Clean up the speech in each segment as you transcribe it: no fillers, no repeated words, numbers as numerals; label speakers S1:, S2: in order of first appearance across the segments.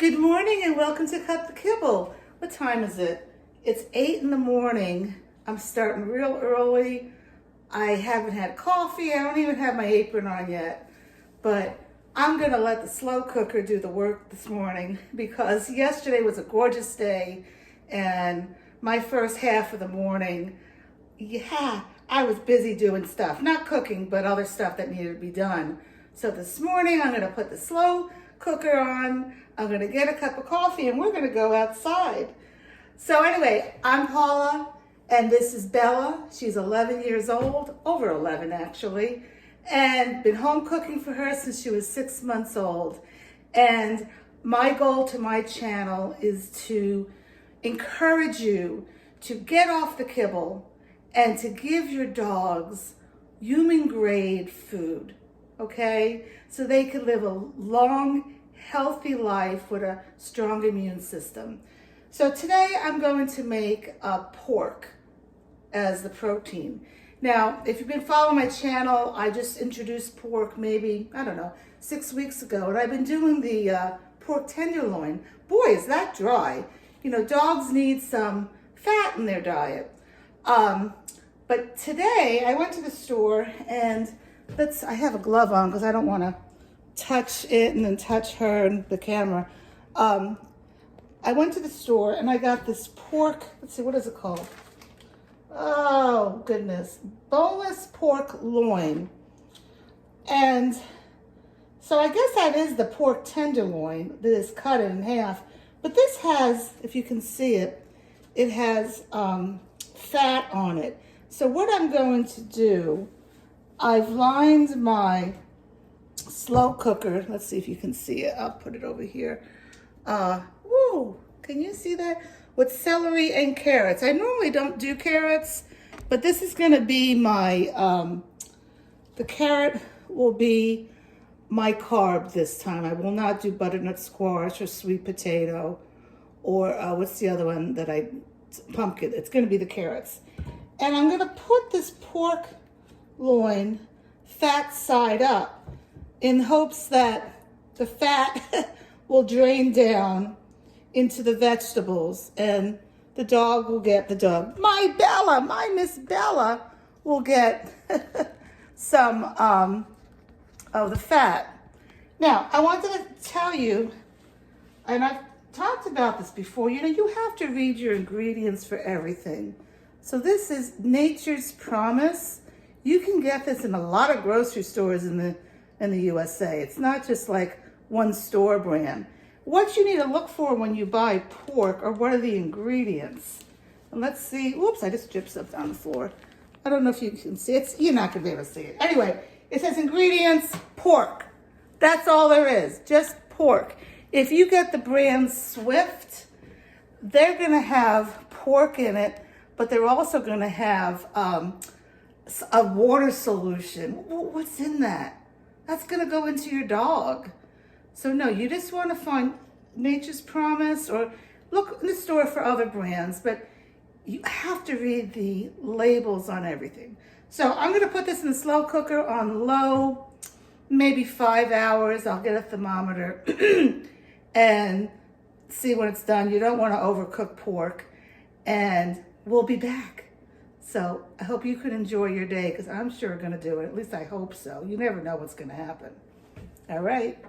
S1: Good morning and welcome to Cut the Kibble. What time is it? It's 8 in the morning. I'm starting real early. I haven't had coffee. I don't even have my apron on yet. But I'm going to let the slow cooker do the work this morning because yesterday was a gorgeous day and my first half of the morning, I was busy doing stuff. Not cooking, but other stuff that needed to be done. So this morning I'm going to put the slow cooker on. I'm going to get a cup of coffee and we're going to go outside. So anyway, I'm Paula and this is Bella. She's 11 years old, over 11 actually, and been home cooking for her since she was 6 months old. And my goal to my channel is to encourage you to get off the kibble and to give your dogs human grade food, okay? So they can live a long, healthy life with a strong immune system. So today I'm going to make pork as the protein. Now, if you've been following my channel, I just introduced pork maybe, 6 weeks ago, and I've been doing the pork tenderloin. Boy, is that dry. You know, dogs need some fat in their diet. But today I went to the store and I have a glove on because I don't want to touch it and then touch her and the camera. I went to the store and I got this pork, let's see, what is it called? Oh, goodness. Boneless pork loin. And so I guess that is the pork tenderloin that is cut in half. But this has, if you can see it, it has fat on it. So what I'm going to do, I've lined my slow cooker. Let's see if you can see it. I'll put it over here. Woo, can you see that? With celery and carrots. I normally don't do carrots, but this is gonna be my, the carrot will be my carb this time. I will not do butternut squash or sweet potato or what's the other one that pumpkin. It's gonna be the carrots. And I'm gonna put this pork loin fat side up in hopes that the fat will drain down into the vegetables and the dog will get, my Bella, my Miss Bella will get some of the fat. Now, I wanted to tell you, and I've talked about this before, you have to read your ingredients for everything. So this is Nature's Promise. You can get this in a lot of grocery stores in the USA. It's not just like one store brand. What you need to look for when you buy pork are what are the ingredients. And let's see, whoops, I just dripped stuff on the floor. I don't know if you can see it. You're not gonna be able to see it. Anyway, it says ingredients, pork. That's all there is, just pork. If you get the brand Swift, they're gonna have pork in it, but they're also gonna have a water solution. What's in that? That's gonna go into your dog. So no, you just wanna find Nature's Promise or look in the store for other brands, but you have to read the labels on everything. So I'm gonna put this in the slow cooker on low, maybe 5 hours. I'll get a thermometer and see when it's done. You don't wanna overcook pork, and we'll be back. So I hope you can enjoy your day because I'm sure gonna do it. At least I hope so. You never know what's gonna happen. All right.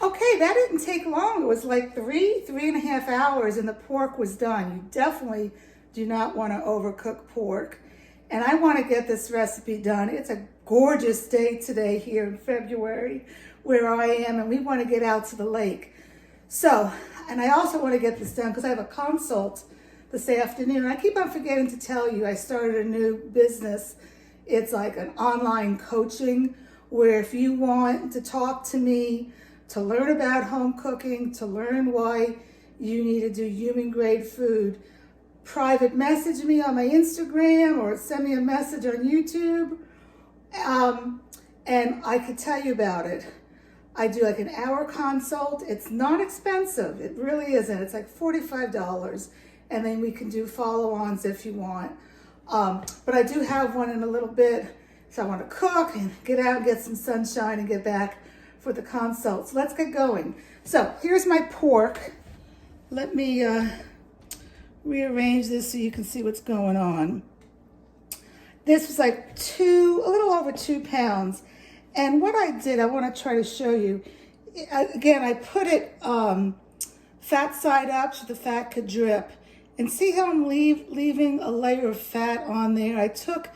S1: Okay, that didn't take long. It was like 3.5 hours and the pork was done. You definitely do not want to overcook pork. And I want to get this recipe done. It's a gorgeous day today here in February where I am, and we want to get out to the lake. So, and I also want to get this done because I have a consult this afternoon. I keep on forgetting to tell you, I started a new business. It's like an online coaching where if you want to talk to me, to learn about home cooking, to learn why you need to do human grade food, private message me on my Instagram or send me a message on YouTube, and I could tell you about it. I do like an hour consult. It's not expensive. It really isn't. It's like $45. And then we can do follow-ons if you want. But I do have one in a little bit. So I want to cook and get out and get some sunshine and get back for the consult. So let's get going. So here's my pork. Let me rearrange this so you can see what's going on. This was like a little over 2 pounds. And what I did, I want to try to show you. Again, I put it fat side up so the fat could drip. And see how I'm leaving a layer of fat on there? I took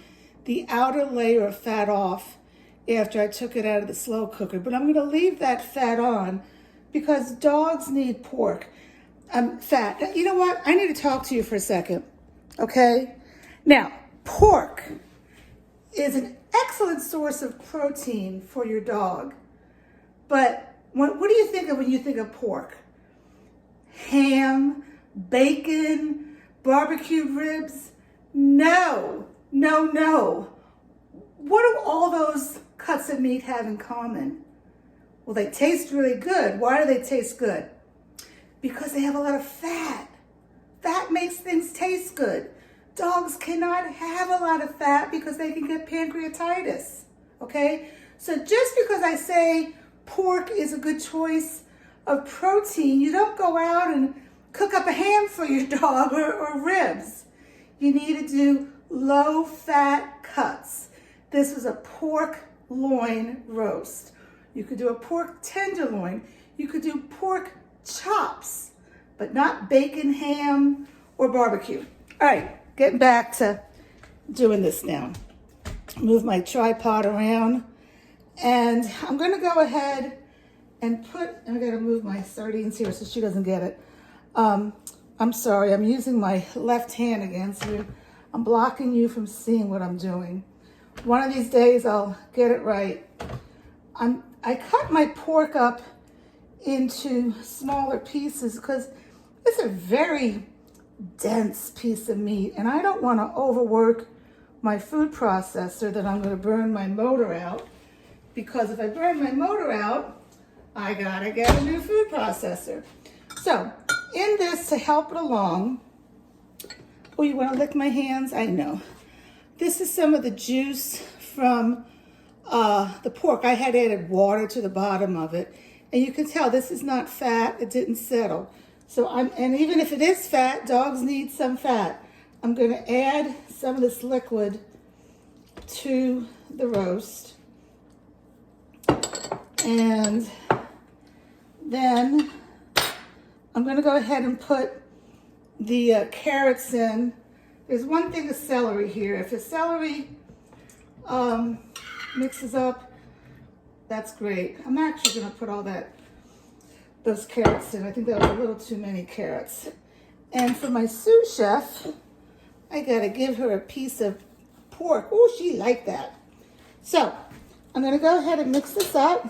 S1: the outer layer of fat off after I took it out of the slow cooker. But I'm going to leave that fat on because dogs need pork. Fat. You know what? I need to talk to you for a second. Okay? Now, pork is an excellent source of protein for your dog. But what do you think of when you think of pork? Ham, bacon, barbecued ribs? No, no, no. What do all those cuts of meat have in common? Well, they taste really good. Why do they taste good? Because they have a lot of fat. Fat makes things taste good. Dogs cannot have a lot of fat because they can get pancreatitis, okay? So just because I say pork is a good choice of protein, you don't go out and cook up a ham for your dog or ribs. You need to do low-fat cuts. This was a pork loin roast. You could do a pork tenderloin. You could do pork chops, but not bacon, ham, or barbecue. All right, getting back to doing this now. Move my tripod around, and I'm gonna go ahead and I gotta move my sardines here so she doesn't get it. I'm sorry, I'm using my left hand again, so I'm blocking you from seeing what I'm doing. One of these days I'll get it right. I cut my pork up into smaller pieces because it's a very dense piece of meat, and I don't want to overwork my food processor that I'm going to burn my motor out, because if I burn my motor out, I gotta get a new food processor. So in this, to help it along, oh, you want to lick my hands? I know. This is some of the juice from the pork. I had added water to the bottom of it, and you can tell this is not fat. It didn't settle. So and even if it is fat, dogs need some fat. I'm going to add some of this liquid to the roast, and then I'm going to go ahead and put the carrots in. There's one thing of celery here. If the celery mixes up, that's great. I'm actually going to put all those carrots in. I think that was a little too many carrots. And for my sous chef, I got to give her a piece of pork. Oh, she liked that. So I'm going to go ahead and mix this up.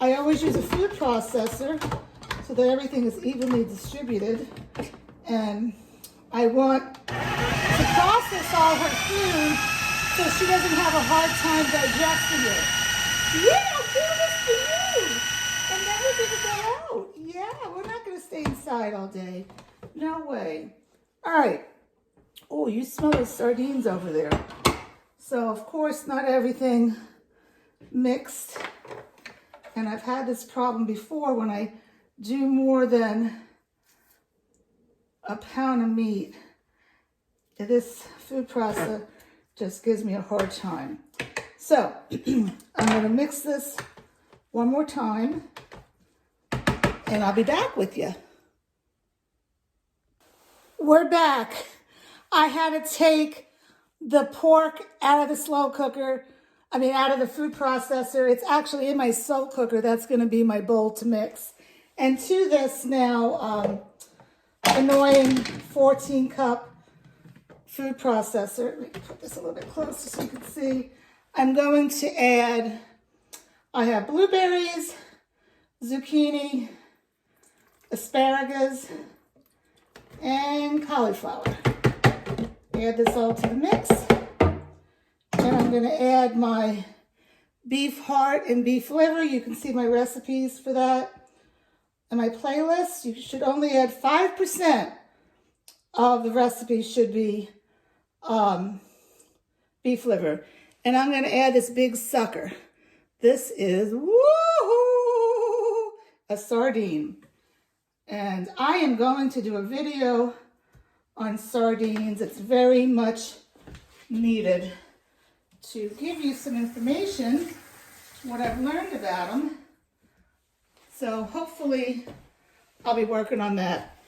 S1: I always use a food processor so that everything is evenly distributed. And I want to process all her food so she doesn't have a hard time digesting it. Yeah, I'll do this for you. And then we're going to go out. Yeah, we're not going to stay inside all day. No way. All right. Oh, you smell those sardines over there. So, of course, not everything mixed. And I've had this problem before when I do more than a pound of meat. This food processor just gives me a hard time. So I'm going to mix this one more time, and I'll be back with you. We're back. I had to take the pork out of the slow cooker. Out of the food processor. It's actually in my slow cooker. That's going to be my bowl to mix. And to this now, annoying 14-cup food processor. Let me put this a little bit closer so you can see. I'm going to add, I have blueberries, zucchini, asparagus, and cauliflower. Add this all to the mix. And I'm going to add my beef heart and beef liver. You can see my recipes for that in my playlist. You should only add 5% of the recipe should be beef liver. And I'm going to add this big sucker. This is woohoo, a sardine. And I am going to do a video on sardines. It's very much needed to give you some information, what I've learned about them. So hopefully I'll be working on that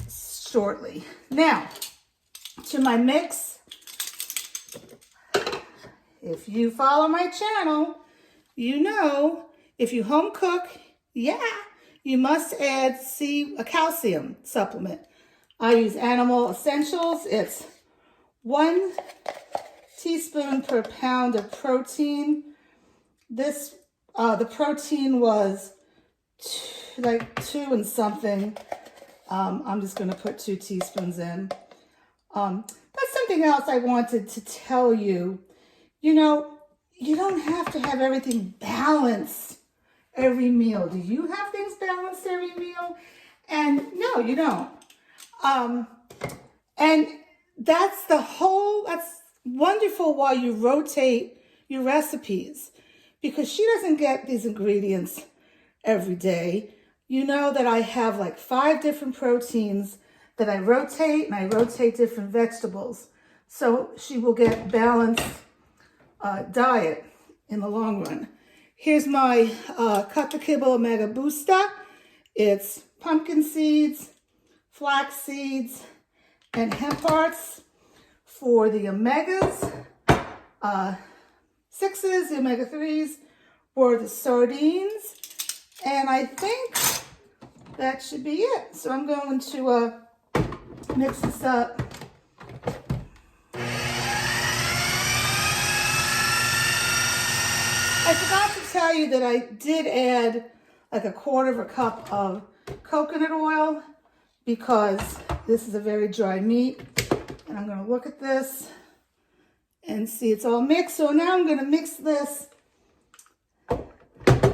S1: shortly. Now, to my mix. If you follow my channel, you know if you home cook, you must add a calcium supplement. I use Animal Essentials. It's 1 teaspoon per pound of protein. This, the protein was like 2 and something. I'm just going to put 2 teaspoons in. That's something else I wanted to tell you. You know, you don't have to have everything balanced every meal. Do you have things balanced every meal? And no, you don't. And that's wonderful while you rotate your recipes, because she doesn't get these ingredients every day. You know that I have like 5 different proteins that I rotate, and I rotate different vegetables. So she will get balanced diet in the long run. Here's my Cut the Kibble Omega Booster. It's pumpkin seeds, flax seeds, and hemp hearts for the omegas. 6s, the omega 3s were the sardines. And I think that should be it. So I'm going to mix this up. I forgot to tell you that I did add like 1/4 cup of coconut oil, because this is a very dry meat. And I'm going to look at this and see it's all mixed. So now I'm going to mix this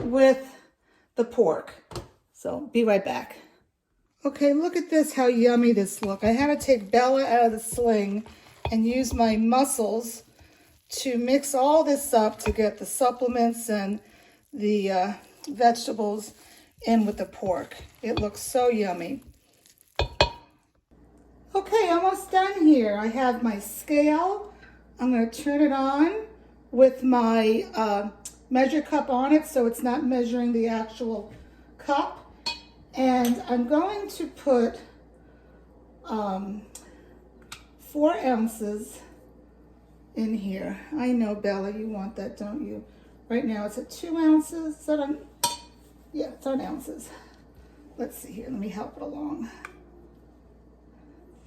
S1: with the pork. So be right back. Okay, look at this, how yummy this looks. I had to take Bella out of the sling and use my muscles to mix all this up to get the supplements and the vegetables in with the pork. It looks so yummy. Okay, almost done here. I have my scale. I'm going to turn it on with my measure cup on it, so it's not measuring the actual cup. And I'm going to put 4 ounces in here. I know, Bella, you want that, don't you? Right now it's at 2 ounces. Is that on? Yeah, it's on ounces. Let's see here. Let me help it along.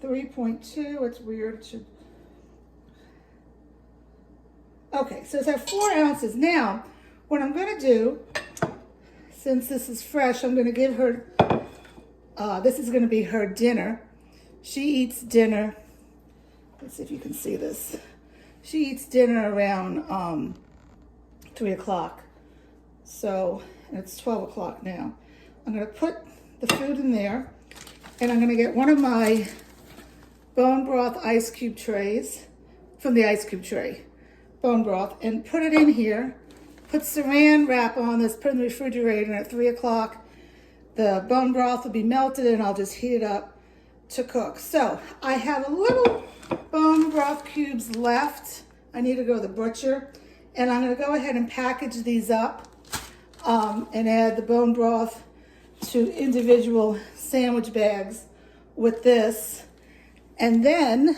S1: 3.2. It's weird. It should... Okay, so it's at 4 ounces. Now, what I'm going to do, since this is fresh, I'm going to give her, this is going to be her dinner. She eats dinner. Let's see if you can see this. She eats dinner around 3 o'clock. So it's 12 o'clock now. I'm going to put the food in there, and I'm going to get one of my bone broth ice cube trays from the ice cube tray, bone broth, and put it in here. Put saran wrap on this, put it in the refrigerator, and at 3 o'clock, the bone broth will be melted, and I'll just heat it up to cook. So I have a little bone broth cubes left. I need to go to the butcher, and I'm going to go ahead and package these up and add the bone broth to individual sandwich bags with this, and then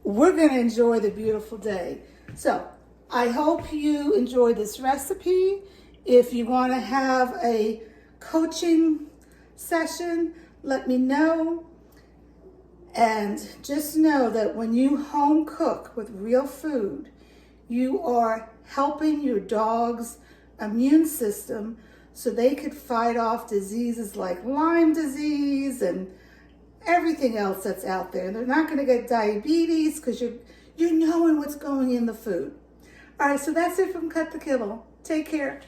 S1: we're going to enjoy the beautiful day. So I hope you enjoy this recipe. If you want to have a coaching session, let me know. And just know that when you home cook with real food, you are helping your dog's immune system so they could fight off diseases like Lyme disease and everything else that's out there. They're not going to get diabetes because you're knowing what's going in the food. All right, so that's it from Cut the Kibble. Take care.